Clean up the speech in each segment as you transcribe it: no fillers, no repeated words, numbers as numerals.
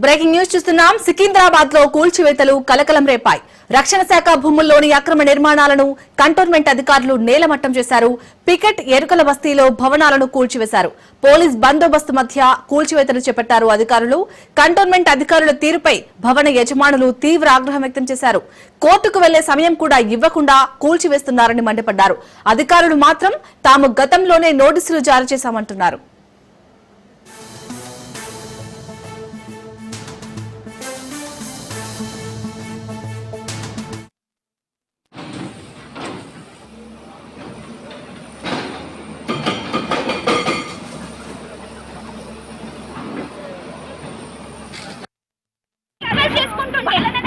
Breaking news చూస్తున్నాం. సికింద్రాబాద్ లో కూల్చివేతలు కలకలం రేపాయి. రక్షణ శాఖ భూముల్లోని అక్రమ నిర్మాణాలను కంటోన్మెంట్ అధికారులు నేలమట్టం చేశారు. పికెట్ ఎరుకల బస్తీలో భవనాలను కూల్చివేశారు. పోలీస్ బందోబస్తు మధ్య కూల్చివేతలు చేపట్టారు అధికారులు. కంటోన్మెంట్ అధికారుల తీరుపై భవన యజమానులు తీవ్ర ఆగ్రహం వ్యక్తం చేశారు. కోర్టుకు వెళ్లే సమయం కూడా ఇవ్వకుండా కూల్చివేస్తున్నారని మండిపడ్డారు. అధికారులు మాత్రం తాము గతంలోనే నోటీసులు జారీ చేశామంటున్నారు.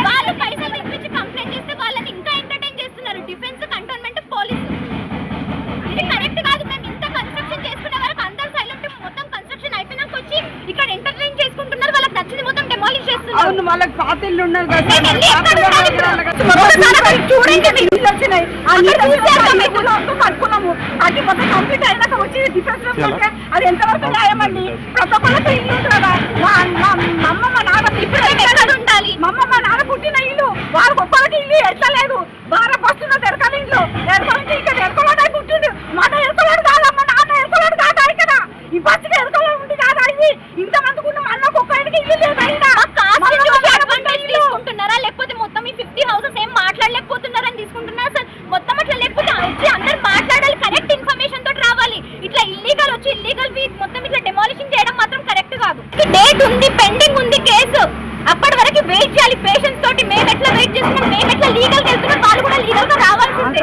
వాళ్ళు పైసలు ఇప్పించి కంప్లైంట్ చేస్తే వాళ్ళని ఇంకా ఎంటర్టైన్ చేస్తున్నారు డిఫెన్స్ కంటోన్మెంట్ పోలీసు. ఇది కరెక్ట్ కాదు. మేము ఇంత కన్స్ట్రక్షన్ చేసుకునే వరకు అందరూ సైలెంట్, మొత్తం కన్స్ట్రక్షన్ అయిపోయినాక వచ్చి ఇక్కడ ఎంటర్టైన్ చేసుకుంటున్నారు. వాళ్ళకి నచ్చింది మొత్తం డెమాలిష్ చేస్తున్నారు. అవును, వాళ్ళకి పాతిళ్ళు ఉన్నారు కదా, చూడండి కట్టుకున్నాము. అది కంప్లీట్ అయినాక వచ్చి డిఫెన్స్ అది ఎంతవరకు న్యాయమండి? ప్రతి ఒక్కరికి ఇల్లు ఉంటుంది కదా. మా అమ్మ మా నాన్న ఉండాలి. మా అమ్మ మా నాన్న పుట్టిన ఇల్లు వాళ్ళకి ఒక్కరికి ఇల్లు ఎట్లా లేదు. బాగా వస్తున్న ఎరకాల ఇల్లు ఎరకాలంటే ఇక్కడ ఎరకలాడే పుట్టిండు. మన ఎరకలాడు కాదమ్మ, నాన్న ఎరకలాడు కాదా ఇక్కడ ఈ బస్సుకి ఎరకలా ఉంది కాదా? ఇది ఇంతమందికి ఉన్న అన్నకు ఒక్కరికి ఇల్లు లేదు. తీసుకుంటున్నారా లేకపోతే మొత్తం ఈ 50 హౌసెస్ ఏం మాట్లాడలేకపోతున్నారని తీసుకుంటున్నారా సార్? మొత్తం అట్లా లేకపోతే వచ్చి అందరు మాట్లాడాలి, కరెక్ట్ ఇన్ఫర్మేషన్ తోటి రావాలి. ఇట్లా ఇల్లీగల్ వచ్చి ఇల్లీగల్ మొత్తం ఇట్లా డెమాలిషన్ చేయడం మాత్రం కరెక్ట్ కాదు. డేట్ ఉంది, పెండింగ్ ఉంది కేసు. అప్పటి వరకు వెయిట్ చేయాలి పేషెంట్స్ తోటి. మేము ఎట్లా వెయిట్ చేస్తున్నాం, మేము ఎట్లా లీగల్ వెళ్తున్నాం, వాళ్ళు కూడా లీగల్ గా రావాల్సిందే.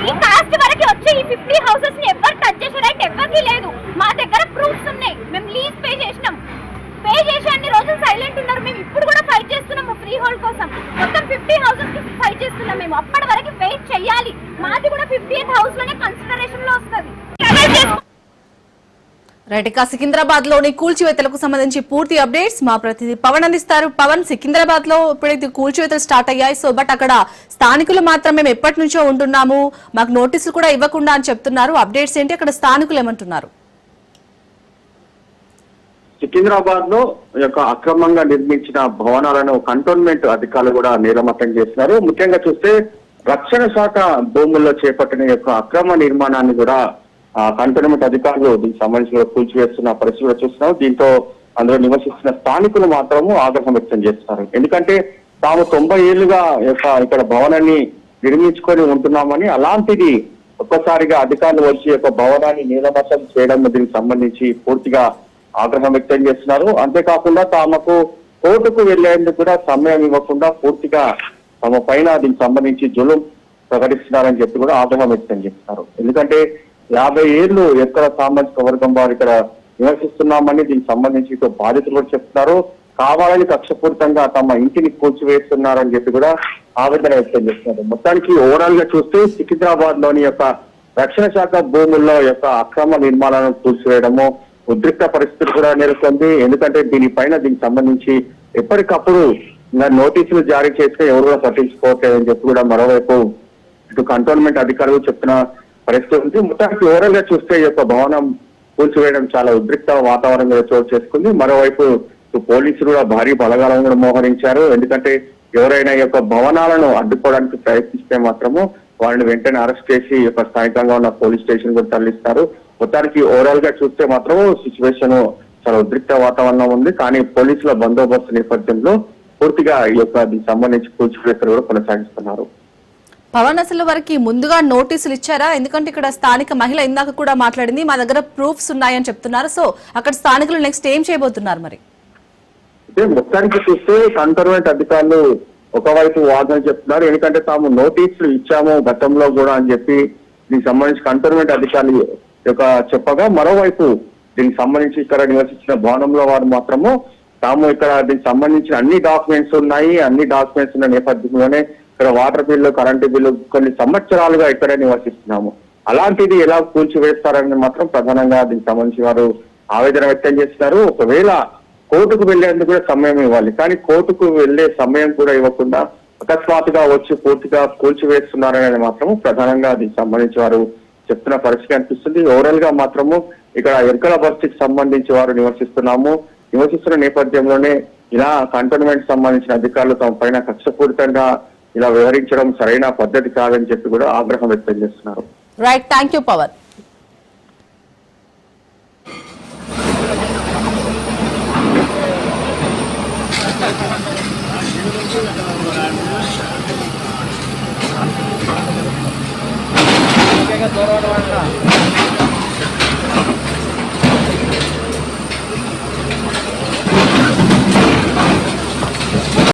ఈ కాస్ట్ వరకు వచ్చి ఈ 50 హౌసెస్ ని ఎవరు టచ్ చేసే రైట్ ఎవరికి లేదు. మా దగ్గర ప్రూఫ్స్ ఉన్నాయి. మేము లీజ్ పే చేసినాం. పే చేసి అన్ని రోజులు సైలెంట్ ఉన్నారు. మేము ఇప్పుడు కూడా ఫైట్ చేస్తున్నాము ఫ్రీ హోల్డ్ కోసం. మొత్తం 50 హౌసెస్ కి ఫైట్ చేస్తున్నాం. మేము అప్పటి వరకు వెయిట్ చేయాలి. మాది కూడా 50th హౌస్ లోనే కన్సిడరేషన్ లో వస్తుంది. రైట్, ఇక సికింద్రాబాద్ లోని కూల్చివేతలకు సంబంధించి పూర్తి అప్డేట్స్ మా ప్రతినిధి పవన్ అందిస్తారు. పవన్, సికింద్రాబాద్ లో ఇప్పుడైతే కూల్చివేతలు స్టార్ట్ అయ్యాయి. సో బట్ అక్కడ స్థానికులు మాత్రం మేము ఎప్పటి నుంచో ఉంటున్నాము, మాకు నోటీసులు కూడా ఇవ్వకుండా అని చెప్తున్నారు. అప్డేట్స్ ఏంటి, అక్కడ స్థానికులు ఏమంటున్నారు? సికింద్రాబాద్ లో అక్రమంగా నిర్మించిన భవనాలను కంటోన్మెంట్ అధికారులు కూడా నేలమట్టం చేస్తున్నారు. ముఖ్యంగా చూస్తే రక్షణ శాఖ భూముల్లో చేపట్టిన అక్రమ నిర్మాణాన్ని కూడా కంటోన్మెంట్ అధికారులు దీనికి సంబంధించి కూల్చివేస్తున్న పరిస్థితి చూస్తున్నాం. దీంతో అందులో నివసిస్తున్న స్థానికులు మాత్రము ఆగ్రహం వ్యక్తం చేస్తున్నారు. ఎందుకంటే తాము 90 ఏళ్లుగా ఇక్కడ భవనాన్ని నిర్మించుకొని ఉంటున్నామని, అలాంటిది ఒక్కసారిగా అధికారులు వచ్చి భవనాన్ని నేలమట్టం చేయడం దీనికి సంబంధించి పూర్తిగా ఆగ్రహం వ్యక్తం చేస్తున్నారు. అంతేకాకుండా తమకు కోర్టుకు వెళ్లేందుకు కూడా సమయం ఇవ్వకుండా పూర్తిగా తమ పైన దీనికి సంబంధించి జులుం ప్రకటిస్తున్నారని చెప్పి కూడా ఆగ్రహం వ్యక్తం చేస్తున్నారు. ఎందుకంటే 50 ఏళ్లు ఎక్కడ సామాజిక వర్గం వారు ఇక్కడ నివసిస్తున్నామని దీనికి సంబంధించి బాధితులు కూడా చెప్తున్నారు. కావాలని కక్షపూరితంగా తమ ఇంటిని కూల్చివేస్తున్నారని చెప్పి కూడా ఆవేదన వ్యక్తం చేస్తున్నారు. మొత్తానికి ఓవరాల్ గా చూస్తే సికింద్రాబాద్ లోని రక్షణ శాఖ భూముల్లో అక్రమ నిర్మాణాలను కూల్చివేయడము ఉద్రిక్త పరిస్థితులు కూడా నెలకొంది. ఎందుకంటే దీనికి సంబంధించి ఎప్పటికప్పుడు నోటీసులు జారీ చేస్తే ఎవరు కూడా పట్టించుకోవట్లేదని చెప్పి కూడా మరోవైపు ఇటు కంటోన్మెంట్ అధికారులు చెప్తున్న పరిస్థితి ఉంది. మొత్తానికి ఓవరాల్ గా చూస్తే భవనం కూల్చివేయడం చాలా ఉద్రిక్త వాతావరణంగా చోటు చేసుకుంది. మరోవైపు పోలీసులు కూడా భారీ బలగాలను కూడా మోహరించారు. ఎందుకంటే ఎవరైనా భవనాలను అడ్డుకోవడానికి ప్రయత్నిస్తే మాత్రము వారిని వెంటనే అరెస్ట్ చేసి స్థానికంగా ఉన్న పోలీస్ స్టేషన్ కూడా తరలిస్తారు. మొత్తానికి ఓవరాల్ గా చూస్తే మాత్రం సిచ్యువేషన్ చాలా ఉద్రిక్త వాతావరణం ఉంది. కానీ పోలీసుల బందోబస్తు నేపథ్యంలో పూర్తిగా దీనికి సంబంధించి కూల్చివేతలు కూడా కొనసాగిస్తున్నారు. పవన్, అసలు వారికి ముందుగా నోటీసులు ఇచ్చారా? ఎందుకంటే ఇక్కడ స్థానిక మహిళ ఇందాక కూడా మాట్లాడింది, మా దగ్గర ప్రూఫ్స్ ఉన్నాయని చెప్తున్నారు. సో అక్కడ స్థానికులు నెక్స్ట్ ఏం చేయబోతున్నారు మరి? మొత్తానికి చూస్తే కంటోన్మెంట్ అధికారులు ఒకవైపు వాదన చెప్తున్నారు. ఎందుకంటే తాము నోటీసులు ఇచ్చాము గతంలో కూడా అని చెప్పి దీనికి సంబంధించి కంటోన్మెంట్ అధికారులు చెప్పగా, మరోవైపు దీనికి సంబంధించి ఇక్కడ నివసించిన భవనంలో వారు మాత్రము తాము ఇక్కడ దీనికి సంబంధించిన అన్ని డాక్యుమెంట్స్ ఉన్నాయి, అన్ని డాక్యుమెంట్స్ ఉన్న నేపథ్యంలోనే ఇక్కడ వాటర్ బిల్లు, కరెంటు బిల్లు కొన్ని సంవత్సరాలుగా ఇక్కడే నివసిస్తున్నాము, అలాంటిది ఎలా కూల్చివేస్తారని మాత్రం ప్రధానంగా దీనికి సంబంధించి వారు ఆవేదన వ్యక్తం చేస్తున్నారు. ఒకవేళ కోర్టుకు వెళ్లేందుకు కూడా సమయం ఇవ్వాలి, కానీ కోర్టుకు వెళ్లే సమయం కూడా ఇవ్వకుండా అకస్మాత్తుగా వచ్చి పూర్తిగా కూల్చివేస్తున్నారనేది మాత్రము ప్రధానంగా దీనికి సంబంధించి వారు చెప్తున్న పరిస్థితి అనిపిస్తుంది. ఓవరాల్ గా మాత్రము ఇక్కడ ఎర్కల బస్తీకి సంబంధించి వారు నివసిస్తున్నాము, నివసిస్తున్న నేపథ్యంలోనే ఇలా కంటోన్మెంట్ సంబంధించిన అధికారులు తమ పైన కక్షపూరితంగా ఇలా వ్యవహరించడం సరైన పద్ధతి కాదని చెప్పి కూడా ఆగ్రహం వ్యక్తం చేస్తున్నారు. Right, thank you Pavan. దూరం